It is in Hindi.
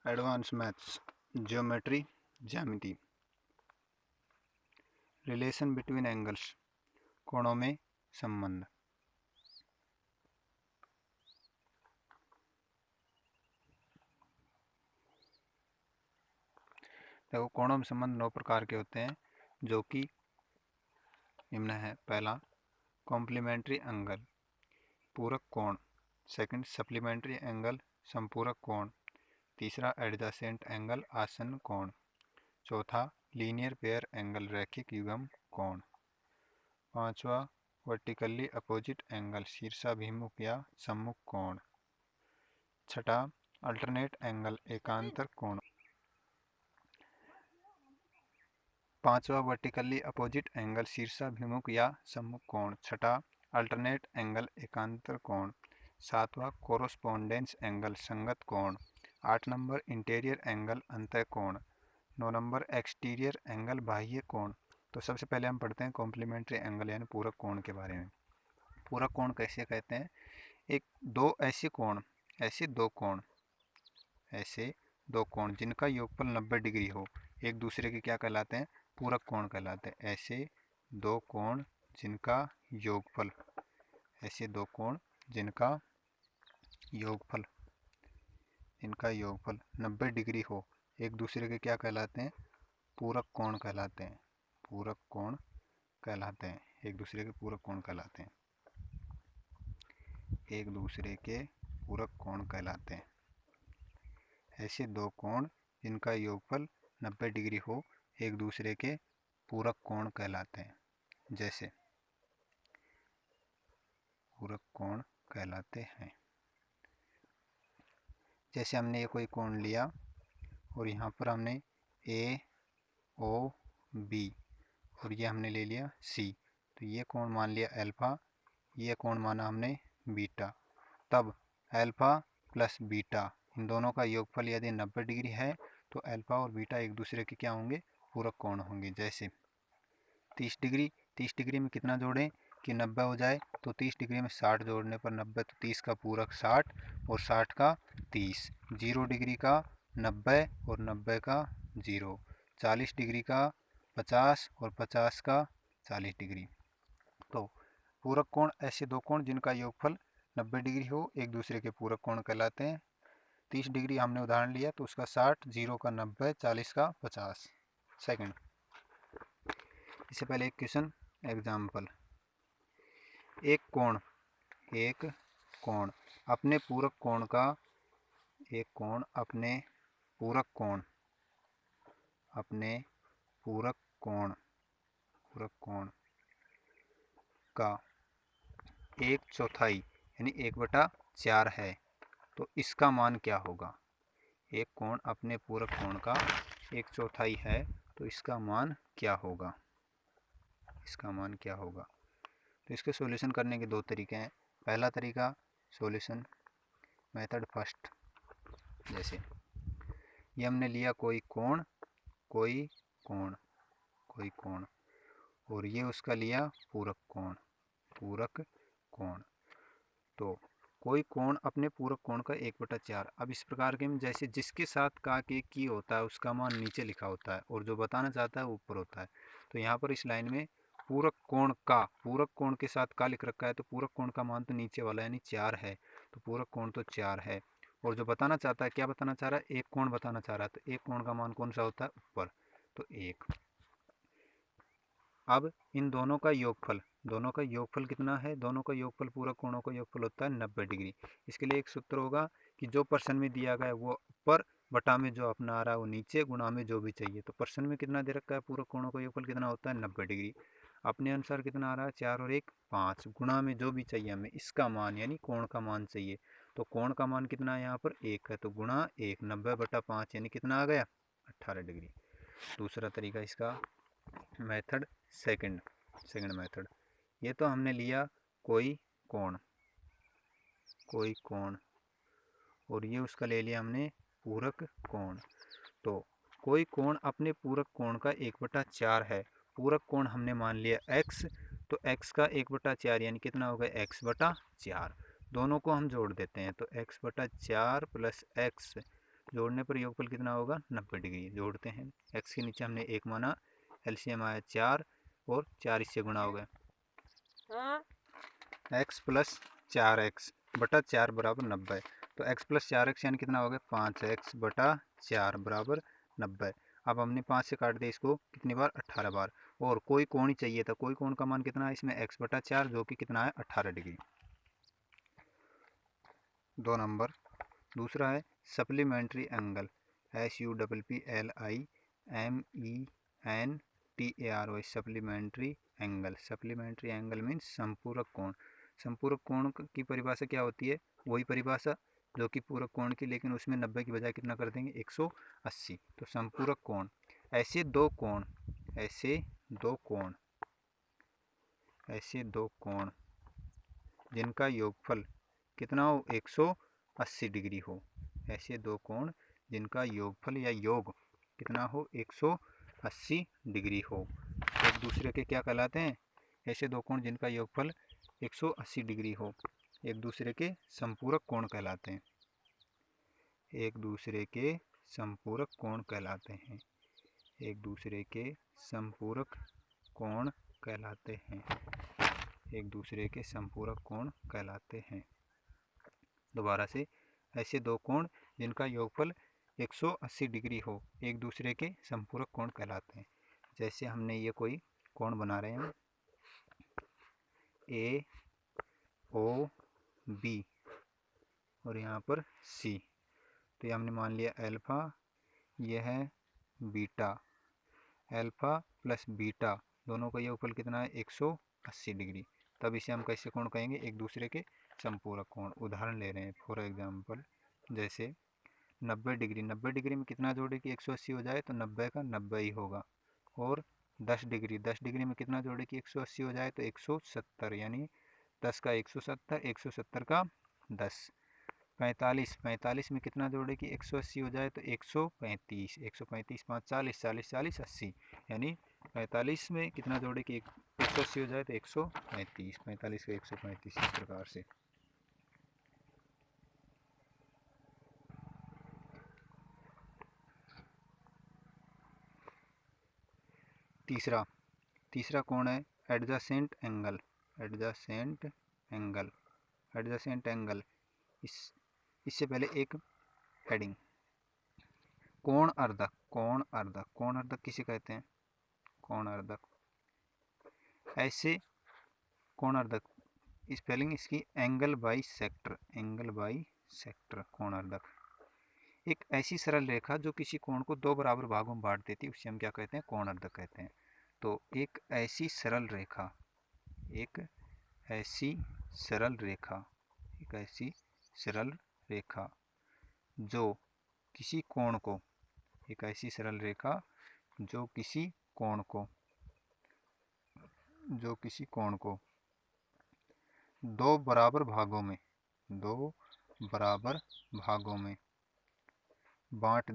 एडवांस मैथ्स, ज्योमेट्री, ज्यामिति। रिलेशन बिटवीन एंगल्स, कोणों में संबंध। देखो, कोणों में संबंध 9 प्रकार के होते हैं, जो कि निम्न है। पहला, कॉम्प्लीमेंट्री एंगल, पूरक कोण। सेकंड, सप्लीमेंट्री एंगल, संपूरक कोण। तीसरा, एडजेसेंट एंगल, आसन्न कोण। चौथा, लीनियर पेयर एंगल, रैखिक युग्म कोण। पांचवा, वर्टिकली अपोजिट एंगल, शीर्षाभिमुख या सम्मुख कोण। छठा, अल्टरनेट एंगल, एकांतर कोण। पांचवा, वर्टिकली अपोजिट एंगल, शीर्षाभिमुख या सम्मुख कोण। छठा, अल्टरनेट एंगल, एकांतर कोण। सातवां, कोरोस्पोंडेंस एंगल, संगत कोण। 8 नंबर, इंटीरियर एंगल, अंतः कोण। 9 नंबर, एक्सटीरियर एंगल, बाह्य कोण। तो सबसे पहले हम पढ़ते हैं कॉम्प्लीमेंट्री एंगल यानी पूरक कोण के बारे में। पूरक कोण कैसे कहते हैं? एक दो ऐसे दो कोण जिनका योगफल 90 डिग्री हो, एक दूसरे के क्या कहलाते हैं? पूरक कोण कहलाते हैं। ऐसे दो कोण जिनका योगफल 90 डिग्री हो, एक दूसरे के क्या कहलाते हैं? पूरक कोण कहलाते हैं। पूरक कोण कहलाते हैं, एक दूसरे के पूरक कोण कहलाते हैं। एक दूसरे के पूरक कोण कहलाते हैं। ऐसे दो कोण जिनका योगफल 90 डिग्री हो, एक दूसरे के पूरक कोण कहलाते हैं। जैसे पूरक कोण कहलाते हैं। जैसे हमने ये कोई कोण लिया और यहाँ पर हमने ए ओ बी और ये हमने ले लिया सी, तो ये कोण मान लिया अल्फा, ये कोण माना हमने बीटा। तब अल्फा प्लस बीटा इन दोनों का योगफल यदि 90 डिग्री है तो अल्फा और बीटा एक दूसरे के क्या होंगे? पूरक कोण होंगे। जैसे 30 डिग्री में कितना जोड़ें कि 90 हो जाए? तो 30 डिग्री में 60 जोड़ने पर 90, तो 30 का पूरक 60 और 60 का 30। 0 डिग्री का 90 और 90 का 0। 40 डिग्री का 50 और 50 का 40 डिग्री। तो पूरक कोण ऐसे दो कोण जिनका योगफल 90 डिग्री हो, एक दूसरे के पूरक कोण कहलाते हैं। 30 डिग्री हमने उदाहरण लिया तो उसका 60, 0 का 90, 40 का 50। सेकंड, इससे पहले एक क्वेश्चन एग्जाम्पल। एक कोण अपने पूरक कोण का एक चौथाई यानी 1/4 है, तो इसका मान क्या होगा? एक कोण अपने पूरक कोण का 1/4 है, तो इसका मान क्या होगा? तो इसके सॉल्यूशन करने के दो तरीके हैं। पहला तरीका, सॉल्यूशन मेथड फर्स्ट। जैसे ये हमने लिया कोई कोण और ये उसका लिया पूरक कोण। तो कोई कोण अपने पूरक कोण का 1/4। अब इस प्रकार के में जैसे जिसके साथ का के की होता है उसका मान नीचे लिखा होता है और जो बताना चाहता है वो ऊपर होता है। तो यहाँ पर इस लाइन में पूरक कोण के साथ का लिख रखा है, तो पूरक कोण का मान तो नीचे वाला यानी 4 है, तो पूरक कोण तो 4 है। और जो बताना चाहता है, क्या बताना चाह रहा है? एक कोण बताना चाह रहा है, तो एक कोण का मान कौन सा होता है? ऊपर, तो 1। अब इन दोनों का योगफल कितना है? दोनों का योगफल, पूरक कोणों का योगफल होता है 90 डिग्री। इसके लिए एक सूत्र होगा कि जो प्रश्न में दिया गया है वो ऊपर, बटा में जो अपना आ रहा है वो नीचे, गुणा में जो भी चाहिए। तो प्रश्न में कितना दे रखा है? पूरक कोणों का योगफल कितना होता है? 90 डिग्री। अपने अनुसार कितना आ रहा है? 4 और 1 5, गुणा में जो भी चाहिए हमें इसका मान यानी कोण का मान चाहिए। तो कोण का मान कितना है? यहाँ पर 1 है, तो गुणा 1, 90/5 यानी कितना आ गया? 18 डिग्री। दूसरा तरीका इसका मेथड सेकंड मेथड। ये तो हमने लिया कोई कोण और ये उसका ले लिया हमने पूरक कोण। तो कोई कोण अपने पूरक कोण का 1/4 है। पूरक कोण हमने मान लिया x, तो x का 1/4 यानी कितना होगा? x/4। दोनों को हम जोड़ देते हैं, तो x/4 प्लस x जोड़ने पर योगफल कितना होगा 90 डिग्री। जोड़ते हैं, x के नीचे हमने 1 माना, एलसीएम आया 4 और 4 इससे गुणा हो गए, x प्लस 4x बटा 4 बराबर 90। तो x प्लस 4x यानी कितना हो गया 5x बटा 4 बराबर 90। अब हमने 5 से काट दिया इसको कितनी बार 18 बार। और कोई कोण ही चाहिए था, कोई कोण का मान कितना है इसमें x बटा 4 जो कि कितना है 18 डिग्री। 2 नंबर। दूसरा है supplementary angle, SUPPLIMENTARY supplementary angle. Supplementary angle means संपूरक कोण। संपूरक कोण की परिभाषा क्या होती है, वही परिभाषा जो कि पूरक कोण की, लेकिन उसमें 90 की बजाय कितना कर देंगे 180। तो संपूरक कोण, ऐसे दो कोण जिनका योगफल कितना हो 180 डिग्री हो। ऐसे दो कोण जिनका योगफल या योग कितना हो 180 डिग्री हो, एक दूसरे के क्या कहलाते हैं, ऐसे दो कोण जिनका योगफल 180 डिग्री हो एक दूसरे के संपूरक कोण कहलाते हैं। एक दूसरे के संपूरक कोण कहलाते हैं। एक दूसरे के संपूरक कोण कहलाते हैं। एक दूसरे के संपूरक कोण कहलाते हैं। दोबारा से, ऐसे दो कोण जिनका योगफल 180 डिग्री हो एक दूसरे के संपूरक कोण कहलाते हैं। जैसे हमने ये कोई कोण बना रहे हैं AOB और यहाँ पर C, तो ये हमने मान लिया अल्फा, यह है बीटा। अल्फा प्लस बीटा दोनों का योगफल कितना है 180 डिग्री। तब इसे हम कैसे कोण कहेंगे, एक दूसरे के संपूरक कोण। उदाहरण ले रहे हैं फॉर एग्जांपल, जैसे 90 डिग्री, 90 डिग्री में कितना जोड़े कि 180 हो जाए, तो 90 का 90 ही होगा। और 10 डिग्री, 10 डिग्री में कितना जोड़े कि 180 हो जाए, तो 170, यानी 10 का 170, 170 का 10। 45, 45 में कितना जोड़े कि 180 हो जाए, तो 135, 135 5 40, 40 40 80, यानी 45 में कितना जोड़े कि 180 हो जाए, तो 135, 45 का 135, इस प्रकार से। तीसरा कोण है एडजेसेंट एंगल। एडजेसेंट एंगल, इससे पहले एक हेडिंग, कोण अर्धक। कोण अर्धक किसे कहते हैं, कोण अर्धक। ऐसे कोण अर्धक, स्पेलिंग इसकी एंगल बाई सेक्टर, कोण अर्धक। एक ऐसी सरल रेखा जो किसी कोण को दो बराबर भागों में बांट देती है, उसे हम क्या कहते हैं, कोण अर्धक कहते हैं। तो एक ऐसी सरल रेखा जो किसी कोण को, दो बराबर भागों में बांट